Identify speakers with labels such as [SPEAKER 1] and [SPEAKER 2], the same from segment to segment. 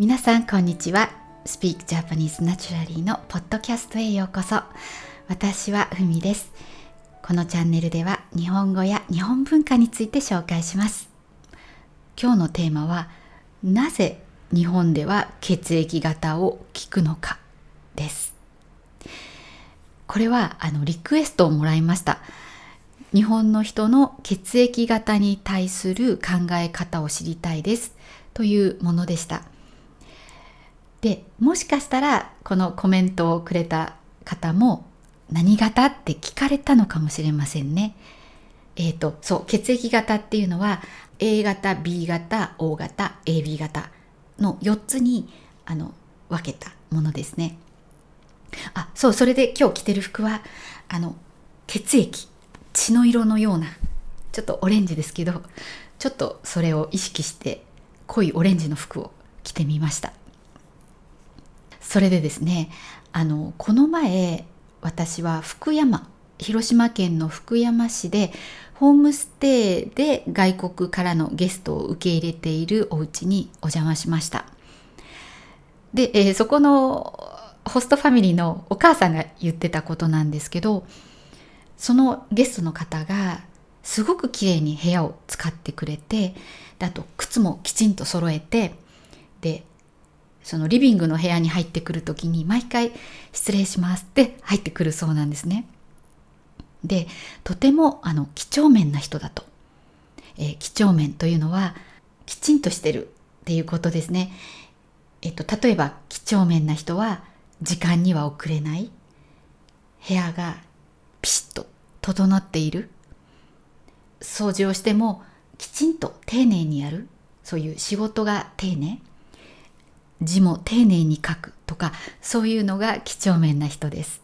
[SPEAKER 1] 皆さんこんにちは。 Speak Japanese Naturally のポッドキャストへようこそ。私はふみです。このチャンネルでは日本語や日本文化について紹介します。今日のテーマは、なぜ日本では血液型を聞くのかです。これはリクエストをもらいました。日本の人の血液型に対する考え方を知りたいですというものでした。で、もしかしたらこのコメントをくれた方も何型って聞かれたのかもしれませんね。そう、血液型っていうのは A 型、B 型、O 型、AB 型の4つに分けたものですね。そう、それで今日着てる服は血液、血の色のようなちょっとオレンジですけど、ちょっとそれを意識して濃いオレンジの服を着てみました。それでですね、この前私は広島県の福山市でホームステイで外国からのゲストを受け入れているお家にお邪魔しました。で、そこのホストファミリーのお母さんが言ってたことなんですけど、そのゲストの方がすごく綺麗に部屋を使ってくれて、あと靴もきちんと揃えて、でそのリビングの部屋に入ってくるときに毎回失礼しますって入ってくるそうなんですね。で、とても几帳面な人だと。几帳面というのはきちんとしてるっていうことですね。例えば几帳面な人は時間には遅れない、部屋がピシッと整っている、掃除をしてもきちんと丁寧にやる、そういう仕事が丁寧、字も丁寧に書くとか、そういうのが几帳面な人です。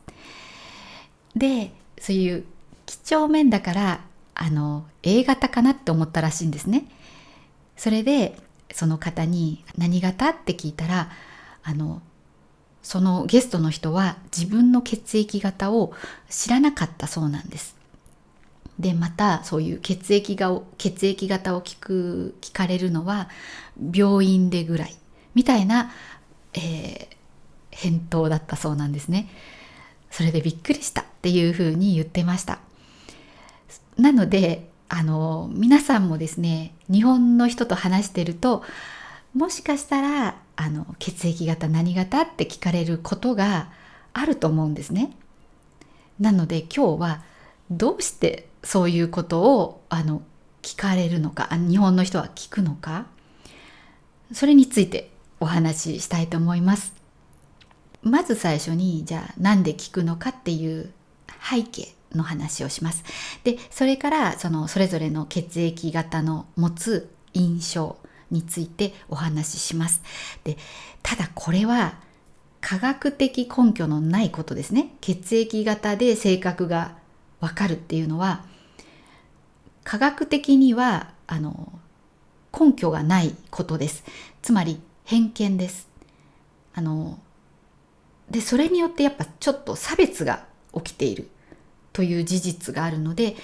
[SPEAKER 1] で、そういう几帳面だからA 型かなって思ったらしいんですね。それでその方に何型って聞いたら、そのゲストの人は自分の血液型を知らなかったそうなんです。で、またそういう血液型を聞かれるのは病院でぐらいみたいな、返答だったそうなんですね。それでびっくりしたっていうふうに言ってました。なので皆さんもですね、日本の人と話してると、もしかしたら血液型何型って聞かれることがあると思うんですね。なので今日はどうしてそういうことを聞かれるのか、日本の人は聞くのか、それについてお話ししたいと思います。まず最初に、じゃあなんで聞くのかっていう背景の話をします。で、それからそれぞれの血液型の持つ印象についてお話しします。で、ただこれは科学的根拠のないことですね。血液型で性格がわかるっていうのは科学的には根拠がないことです。つまり偏見です。で、それによってやっぱちょっと差別が起きているという事実があるので、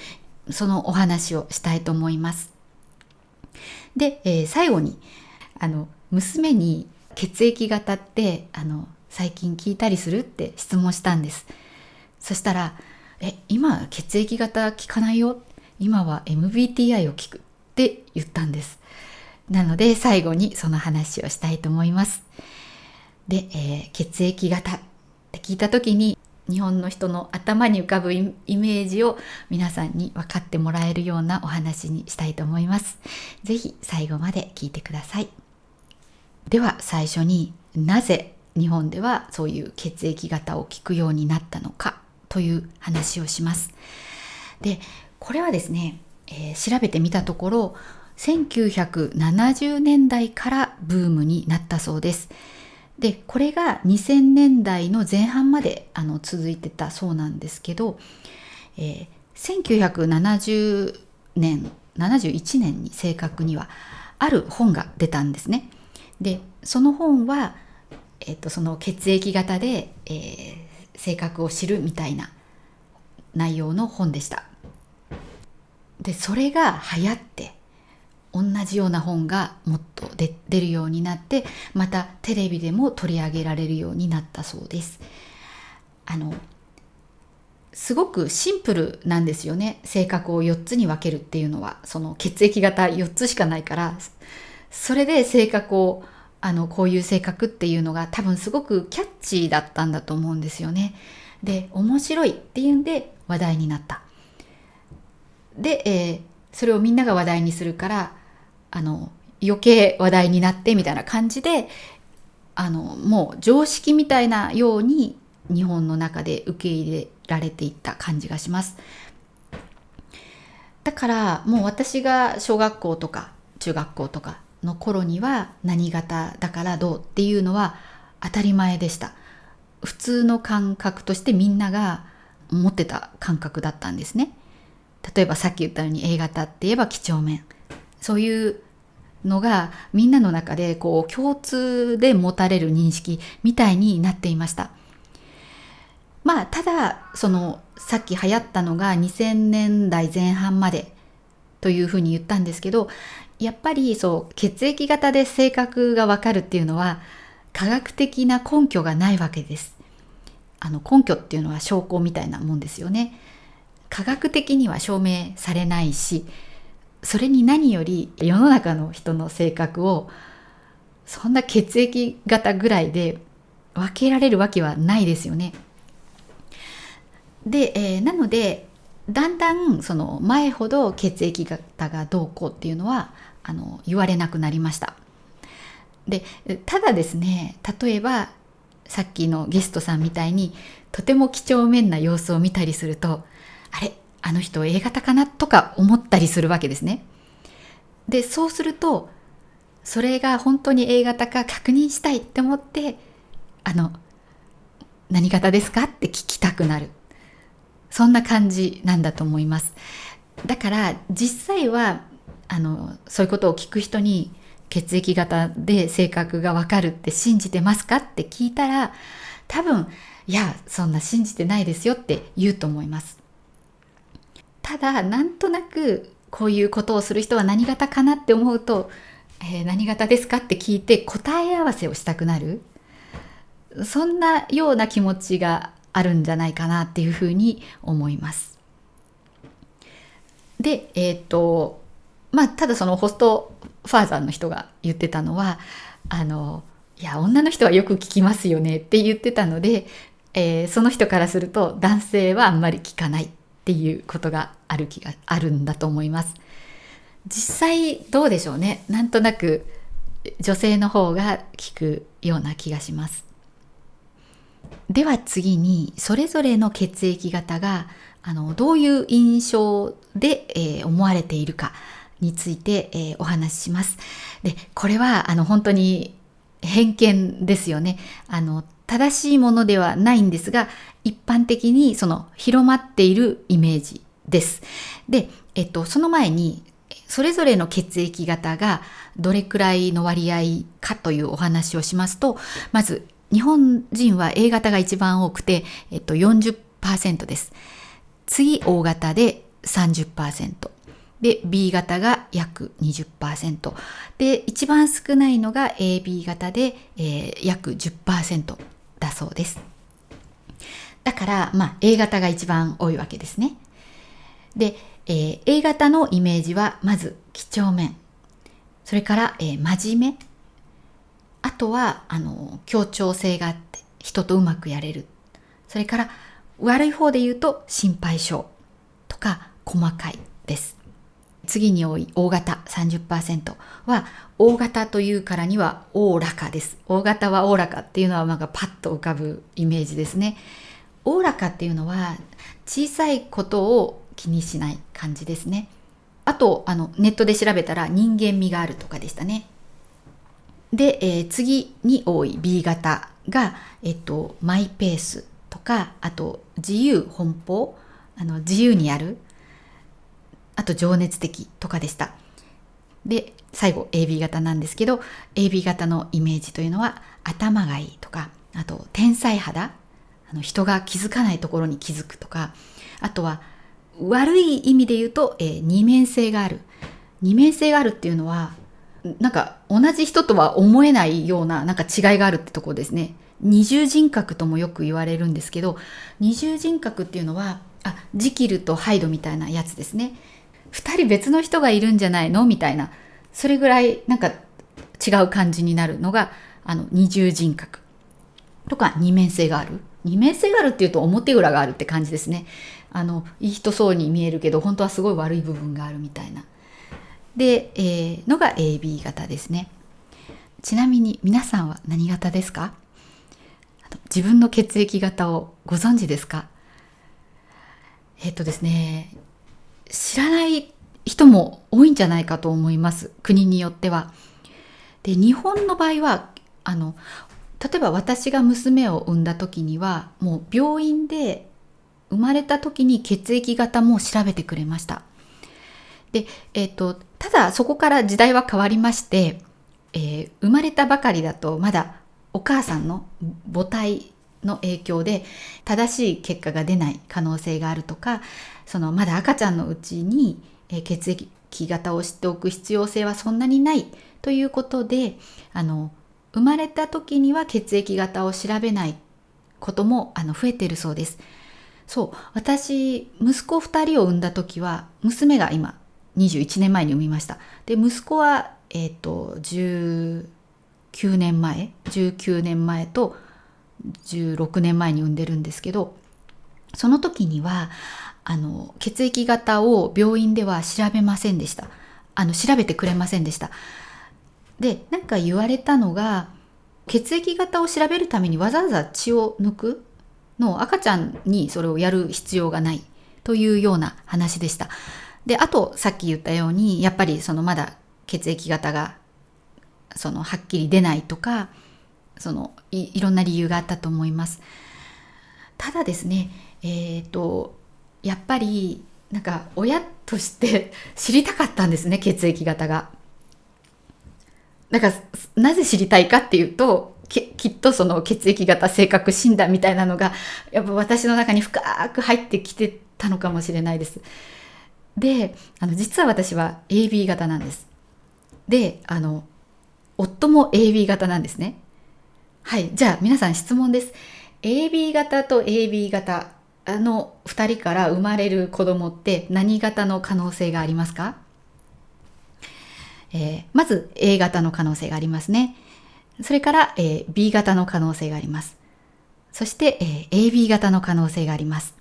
[SPEAKER 1] そのお話をしたいと思います。で、最後に娘に血液型って最近聞いたりするって質問したんです。そしたら、今血液型聞かないよ、今は MBTI を聞くって言ったんです。なので最後にその話をしたいと思います。で、血液型って聞いた時に日本の人の頭に浮かぶイメージを皆さんに分かってもらえるようなお話にしたいと思います。ぜひ最後まで聞いてください。では最初に、なぜ日本ではそういう血液型を聞くようになったのかという話をします。で、これはですね、調べてみたところ1970年代からブームになったそうです。で、これが2000年代の前半まで続いてたそうなんですけど、1970年71年に正確にはある本が出たんですね。で、その本は、その血液型で、性格を知るみたいな内容の本でした。で、それが流行って同じような本がもっと出るようになって、またテレビでも取り上げられるようになったそうです。すごくシンプルなんですよね。性格を4つに分けるっていうのは、その血液型4つしかないから、それで性格をこういう性格っていうのが多分すごくキャッチーだったんだと思うんですよね。で、面白いっていうんで話題になった。で、それをみんなが話題にするから余計話題になってみたいな感じで、もう常識みたいなように日本の中で受け入れられていった感じがします。だからもう私が小学校とか中学校とかの頃には、何型だからどうっていうのは当たり前でした。普通の感覚としてみんなが持ってた感覚だったんですね。例えばさっき言ったように A 型って言えば几帳面、そういうのがみんなの中でこう共通で持たれる認識みたいになっていました。たださっき流行ったのが2000年代前半までというふうに言ったんですけど、やっぱり血液型で性格がわかるっていうのは科学的な根拠がないわけです。根拠っていうのは証拠みたいなもんですよね。科学的には証明されないし、それに何より世の中の人の性格をそんな血液型ぐらいで分けられるわけはないですよね。で、なのでだんだん前ほど血液型がどうこうっていうのは言われなくなりました。で、ただですね、例えばさっきのゲストさんみたいにとても几帳面な様子を見たりすると、あれ、あの人 A 型かなとか思ったりするわけですね。で、そうするとそれが本当に A 型か確認したいって思って、何型ですかって聞きたくなる。そんな感じなんだと思います。だから実際はそういうことを聞く人に、血液型で性格がわかるって信じてますかって聞いたら、多分いやそんな信じてないですよって言うと思います。ただなんとなくこういうことをする人は何型かなって思うと、何型ですかって聞いて答え合わせをしたくなる、そんなような気持ちがあるんじゃないかなっていうふうに思います。で、ただそのホストファーザーの人が言ってたのは、いや女の人はよく聞きますよねって言ってたので、その人からすると男性はあんまり聞かないっていうことがあるんだと思います。実際どうでしょうね。なんとなく女性の方が聞くような気がします。では次に、それぞれの血液型がどういう印象で、思われているかについて、お話しします。で、これは本当に偏見ですよね。正しいものではないんですが、一般的に広まっているイメージです。で、その前にそれぞれの血液型がどれくらいの割合かというお話をしますと、まず日本人は A 型が一番多くて、40% です。次 O 型で 30%。で、B 型が約 20%。で、一番少ないのが AB 型で、約 10% だそうです。だから、A 型が一番多いわけですね。で、A 型のイメージはまず几帳面。それから、真面目。あとは協調性があって人とうまくやれる。それから悪い方で言うと心配性とか細かいです。次に多い O 型 30% は、O 型というからにはおおらかです。O 型はおおらかっていうのはなんかパッと浮かぶイメージですね。おおらかっていうのは小さいことを気にしない感じですね。あとネットで調べたら人間味があるとかでしたね。で、次に多い B 型が、マイペースとか、あと自由奔放、自由にやる、あと情熱的とかでした。で、最後 AB 型なんですけど、AB 型のイメージというのは頭がいいとか、あと天才肌、人が気づかないところに気づくとか、あとは悪い意味で言うと、二面性がある。二面性があるっていうのは、なんか同じ人とは思えないようななんか違いがあるってところですね。二重人格ともよく言われるんですけど、二重人格っていうのは、ジキルとハイドみたいなやつですね。二人別の人がいるんじゃないのみたいな、それぐらいなんか違う感じになるのが二重人格とか二面性がある。二面性があるっていうと表裏があるって感じですね。いい人そうに見えるけど本当はすごい悪い部分があるみたいな。で、のが AB 型ですね。ちなみに皆さんは何型ですか？自分の血液型をご存知ですか？ですね、知らない人も多いんじゃないかと思います。国によっては。で、日本の場合は、例えば私が娘を産んだ時には、もう病院で生まれた時に血液型も調べてくれました。で、ただそこから時代は変わりまして、生まれたばかりだとまだお母さんの母体の影響で正しい結果が出ない可能性があるとか、まだ赤ちゃんのうちに血液型を知っておく必要性はそんなにないということで、生まれた時には血液型を調べないことも増えているそうです。そう、私息子2人を産んだ時は、娘が今21年前に産みました。で、息子は19年前と16年前に産んでるんですけど、その時には血液型を病院では調べませんでした。調べてくれませんでした。で、なんか言われたのが、血液型を調べるためにわざわざ血を抜くのを、赤ちゃんにそれをやる必要がないというような話でした。で、あとさっき言ったように、やっぱりまだ血液型がはっきり出ないとか、いろんな理由があったと思います。ただですね、やっぱりなんか親として知りたかったんですね、血液型が。だからなぜ知りたいかっていうと、きっと血液型性格診断みたいなのがやっぱ私の中に深く入ってきてたのかもしれないです。で、実は私は AB 型なんです。で、夫も AB 型なんですね。はい、じゃあ皆さん質問です。AB 型と AB 型2人から生まれる子供って何型の可能性がありますか？まず A 型の可能性がありますね。それから、B 型の可能性があります。そして、AB 型の可能性があります。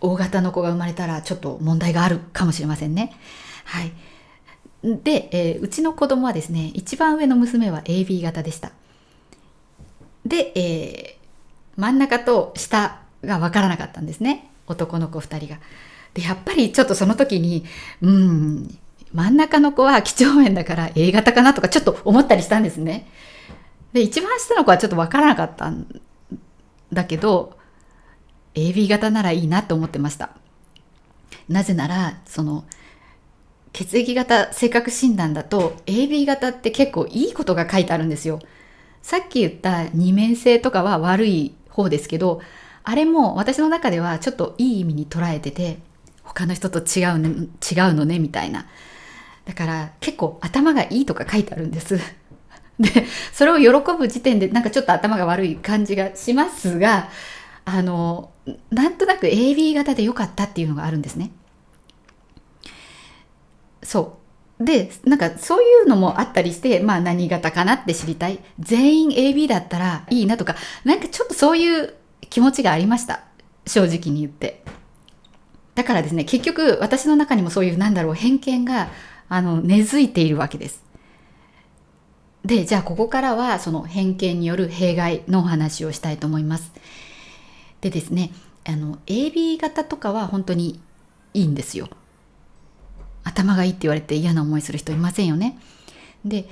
[SPEAKER 1] O 型の子が生まれたらちょっと問題があるかもしれませんね。はい。で、うちの子供はですね、一番上の娘は AB 型でした。で、真ん中と下が分からなかったんですね。男の子2人が。で、やっぱりちょっとその時に、真ん中の子は几帳面だから A 型かなとかちょっと思ったりしたんですね。で、一番下の子はちょっと分からなかったんだけど、AB 型ならいいなと思ってました。なぜなら、血液型性格診断だと AB 型って結構いいことが書いてあるんですよ。さっき言った二面性とかは悪い方ですけど、あれも私の中ではちょっといい意味に捉えてて、他の人と違うのねみたいな。だから結構頭がいいとか書いてあるんです。で、それを喜ぶ時点でなんかちょっと頭が悪い感じがしますが、なんとなく AB 型で良かったっていうのがあるんですね。そう。で、なんかそういうのもあったりして、何型かなって知りたい。全員 AB だったらいいなとか、なんかちょっとそういう気持ちがありました。正直に言って。だからですね、結局私の中にもそういう偏見が根付いているわけです。で、じゃあここからはその偏見による弊害のお話をしたいと思います。でですね、AB 型とかは本当にいいんですよ。頭がいいって言われて嫌な思いする人いませんよね。で、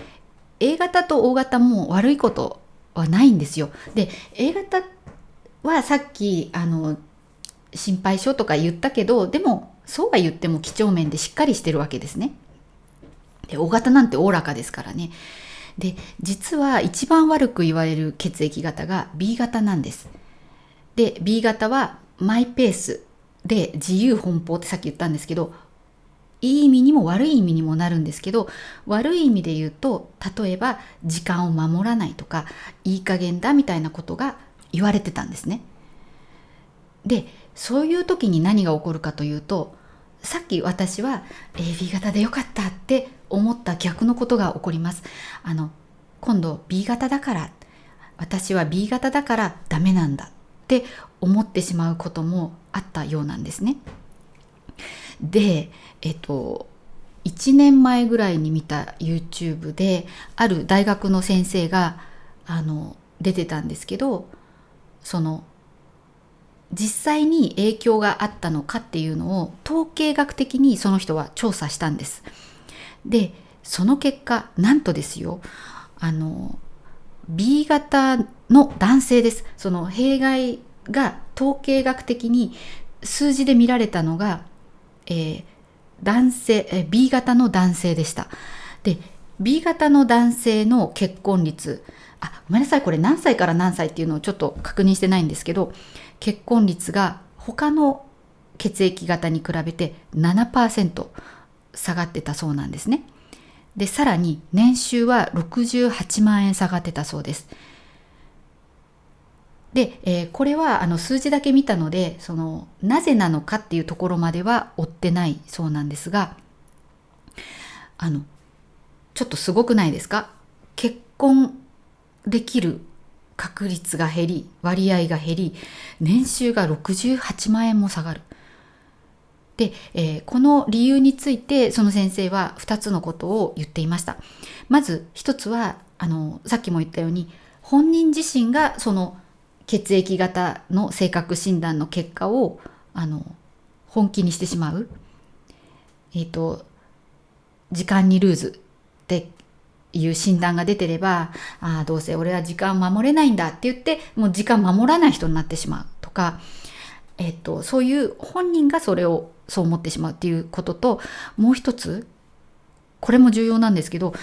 [SPEAKER 1] A 型と O 型も悪いことはないんですよ。で、A 型はさっき心配性とか言ったけど、でもそうは言っても几帳面でしっかりしてるわけですね。で、O 型なんておおらかですからね。で、実は一番悪く言われる血液型が B 型なんです。で、B 型はマイペースで自由奔放ってさっき言ったんですけど、いい意味にも悪い意味にもなるんですけど、悪い意味で言うと、例えば時間を守らないとか、いい加減だみたいなことが言われてたんですね。で、そういう時に何が起こるかというと、さっき私は AB 型でよかったって思った逆のことが起こります。今度 B 型だから、私は B 型だからダメなんだって思ってしまうこともあったようなんですね。で、1年前ぐらいに見た YouTube で、ある大学の先生が出てたんですけど、実際に影響があったのかっていうのを統計学的にその人は調査したんです。で、その結果、なんとですよ、B 型の男性です。その弊害が統計学的に数字で見られたのが、男性、B 型の男性でした。で、B 型の男性の結婚率、ごめんなさい、これ何歳から何歳っていうのをちょっと確認してないんですけど、結婚率が他の血液型に比べて 7% 下がってたそうなんですね。で、さらに年収は68万円下がってたそうです。で、これは数字だけ見たので、なぜなのかっていうところまでは追ってないそうなんですが、ちょっとすごくないですか？結婚できる確率が減り、割合が減り、年収が68万円も下がる。で、この理由についてその先生は2つのことを言っていました。まず1つはさっきも言ったように、本人自身がその血液型の性格診断の結果を本気にしてしまう。時間にルーズっていう診断が出てれば、どうせ俺は時間守れないんだって言って、もう時間守らない人になってしまうとか、そういう本人がそれをそう思ってしまうっていうことと、もう一つ、これも重要なんですけど、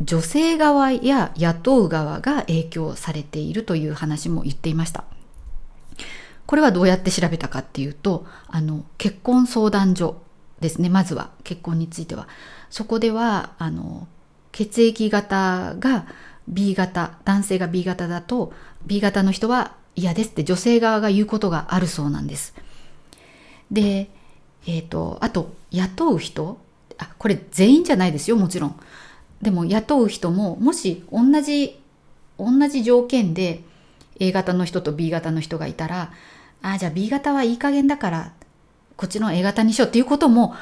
[SPEAKER 1] 女性側や雇う側が影響されているという話も言っていました。これはどうやって調べたかっていうと、結婚相談所ですね。まずは結婚については、そこでは血液型が B 型、男性が B 型だと B 型の人は嫌ですって女性側が言うことがあるそうなんです。で、あと雇う人、これ全員じゃないですよ、もちろん。でも雇う人も、もし同じ条件で A 型の人と B 型の人がいたら、じゃあ B 型はいい加減だからこっちの A 型にしようっていうことも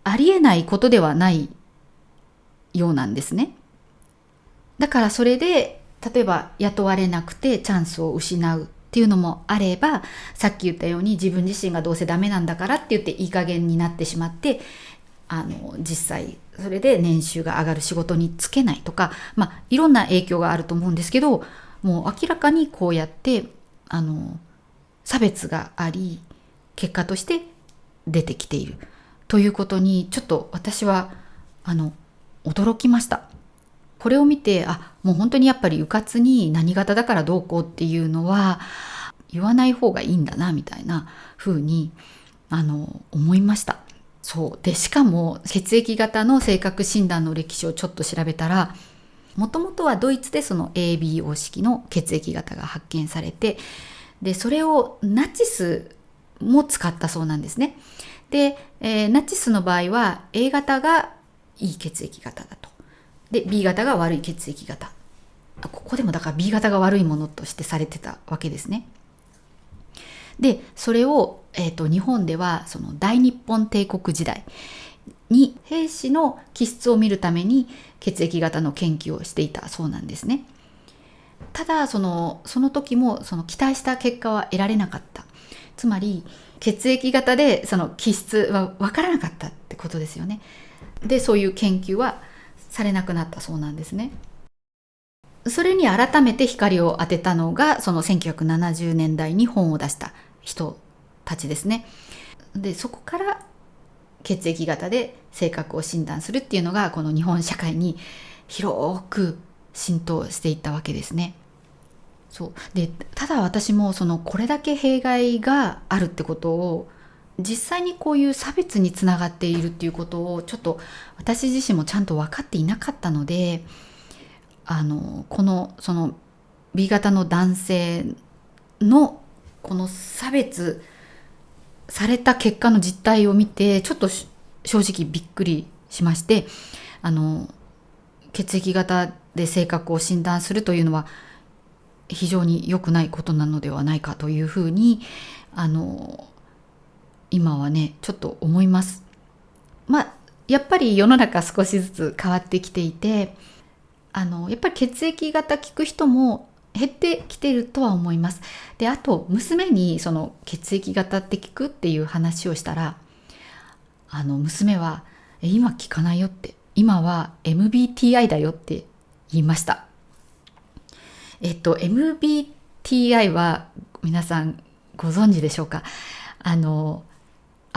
[SPEAKER 1] ありえないことではないようなんですね。だからそれで例えば雇われなくてチャンスを失うっていうのもあれば、さっき言ったように自分自身がどうせダメなんだからって言っていい加減になってしまって、実際それで年収が上がる仕事に就けないとか、いろんな影響があると思うんですけど、もう明らかにこうやって差別があり、結果として出てきているということに、ちょっと私は驚きました。これを見て、もう本当にやっぱり迂闊に何型だからどうこうっていうのは言わない方がいいんだなみたいな風に思いました。そうで、しかも血液型の性格診断の歴史をちょっと調べたら、もともとはドイツでその ABO 式の血液型が発見されて、でそれをナチスも使ったそうなんですね。で、ナチスの場合は A 型がいい血液型だと。で B 型が悪い血液型。ここでもだから B 型が悪いものとしてされてたわけですね。でそれを、日本ではその大日本帝国時代に兵士の気質を見るために血液型の研究をしていたそうなんですね。ただその時もその期待した結果は得られなかった。つまり血液型でその気質は分からなかったってことですよね。でそういう研究はされなくなったそうなんですね。それに改めて光を当てたのがその1970年代に本を出した人たちですね。でそこから血液型で性格を診断するっていうのがこの日本社会に広く浸透していったわけですね。そうで、ただ私もこれだけ弊害があるってことを実際にこういう差別につながっているっていうことをちょっと私自身もちゃんと分かっていなかったので、その B 型の男性のこの差別された結果の実態を見てちょっと正直びっくりしまして、血液型で性格を診断するというのは非常に良くないことなのではないかというふうに今はねちょっと思います。やっぱり世の中少しずつ変わってきていて、やっぱり血液型聞く人も減ってきてるとは思います。で、あと娘にその血液型って聞くっていう話をしたら、娘は今聞かないよって、今は MBTI だよって言いました。MBTI は皆さんご存知でしょうか？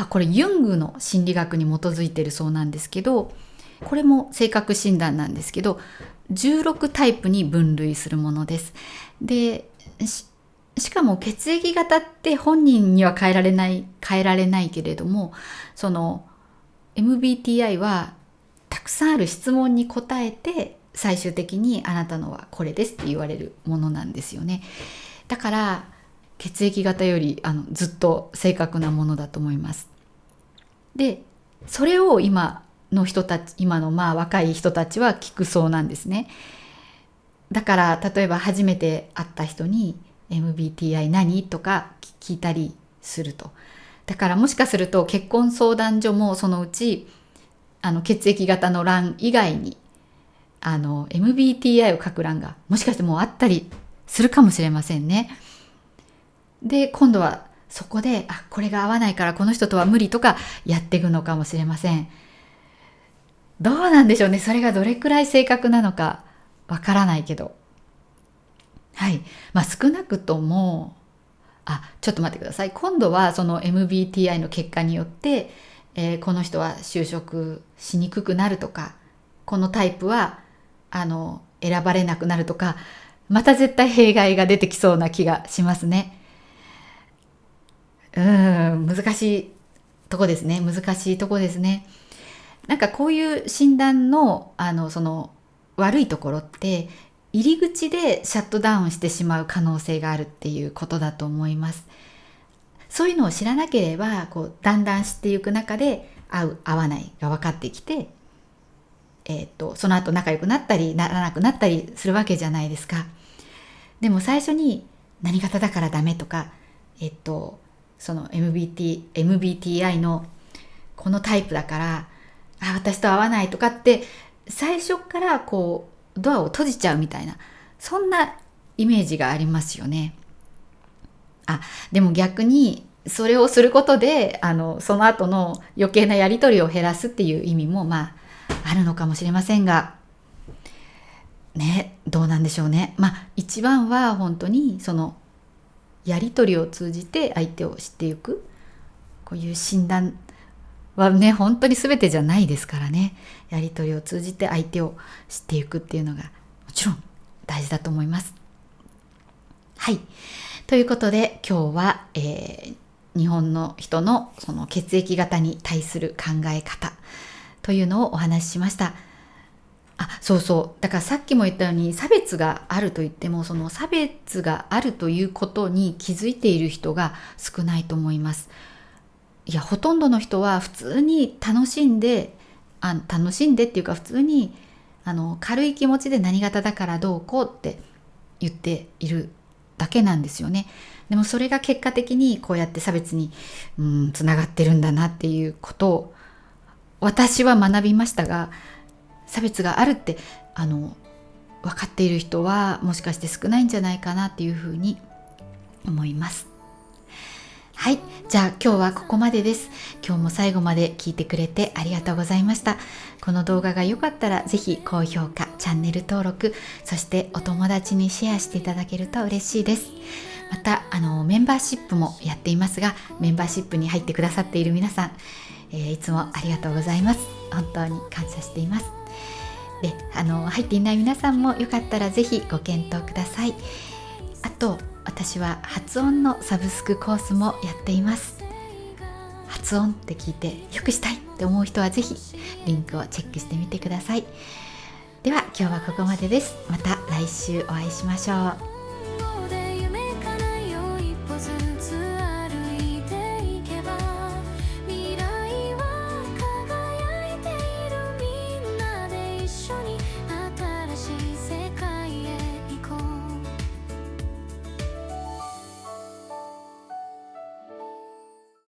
[SPEAKER 1] これユングの心理学に基づいているそうなんですけど、これも性格診断なんですけど、16タイプに分類するものです。で、しかも血液型って本人には変えられないけれども、その MBTI はたくさんある質問に答えて最終的にあなたのはこれですって言われるものなんですよね。だから血液型よりずっと正確なものだと思います。で、それを今の若い人たちは聞くそうなんですね。だから例えば初めて会った人に MBTI 何とか聞いたりすると。だからもしかすると結婚相談所もそのうち血液型の欄以外にMBTI を書く欄がもしかしてもうあったりするかもしれませんね。で、今度はそこでこれが合わないからこの人とは無理とかやっていくのかもしれません。どうなんでしょうね。それがどれくらい正確なのかわからないけど、はい、少なくともちょっと待ってください。今度はその MBTI の結果によって、この人は就職しにくくなるとか、このタイプは選ばれなくなるとか、また絶対弊害が出てきそうな気がしますね。難しいとこですね。なんかこういう診断のその悪いところって入り口でシャットダウンしてしまう可能性があるっていうことだと思います。そういうのを知らなければだんだん知っていく中で合う合わないが分かってきて、その後仲良くなったりならなくなったりするわけじゃないですか。でも最初に何型だからダメとか、その MBTI のこのタイプだから私と合わないとかって最初からドアを閉じちゃうみたいな、そんなイメージがありますよね。でも逆にそれをすることでその後の余計なやり取りを減らすっていう意味もあるのかもしれませんがね、どうなんでしょうね。一番は本当にそのやり取りを通じて相手を知っていく、こういう診断はね本当に全てじゃないですからね。やり取りを通じて相手を知っていくっていうのがもちろん大事だと思います。はい、ということで今日は、日本の人のその血液型に対する考え方というのをお話ししました。だからさっきも言ったように差別があると言っても、その差別があるということに気づいている人が少ないと思います。ほとんどの人は普通に楽しんでっていうか普通に軽い気持ちで何型だからどうこうって言っているだけなんですよね。でもそれが結果的にこうやって差別につながってるんだなっていうことを私は学びましたが、差別があるって分かっている人はもしかして少ないんじゃないかなっていうふうに思います。はい、じゃあ今日はここまでです。今日も最後まで聞いてくれてありがとうございました。この動画が良かったらぜひ高評価、チャンネル登録、そしてお友達にシェアしていただけると嬉しいです。またメンバーシップもやっていますが、メンバーシップに入ってくださっている皆さん、いつもありがとうございます。本当に感謝しています。で、入っていない皆さんもよかったらぜひご検討ください。あと私は発音のサブスクコースもやっています。発音って聞いてよくしたいって思う人はぜひリンクをチェックしてみてください。では今日はここまでです。また来週お会いしましょう。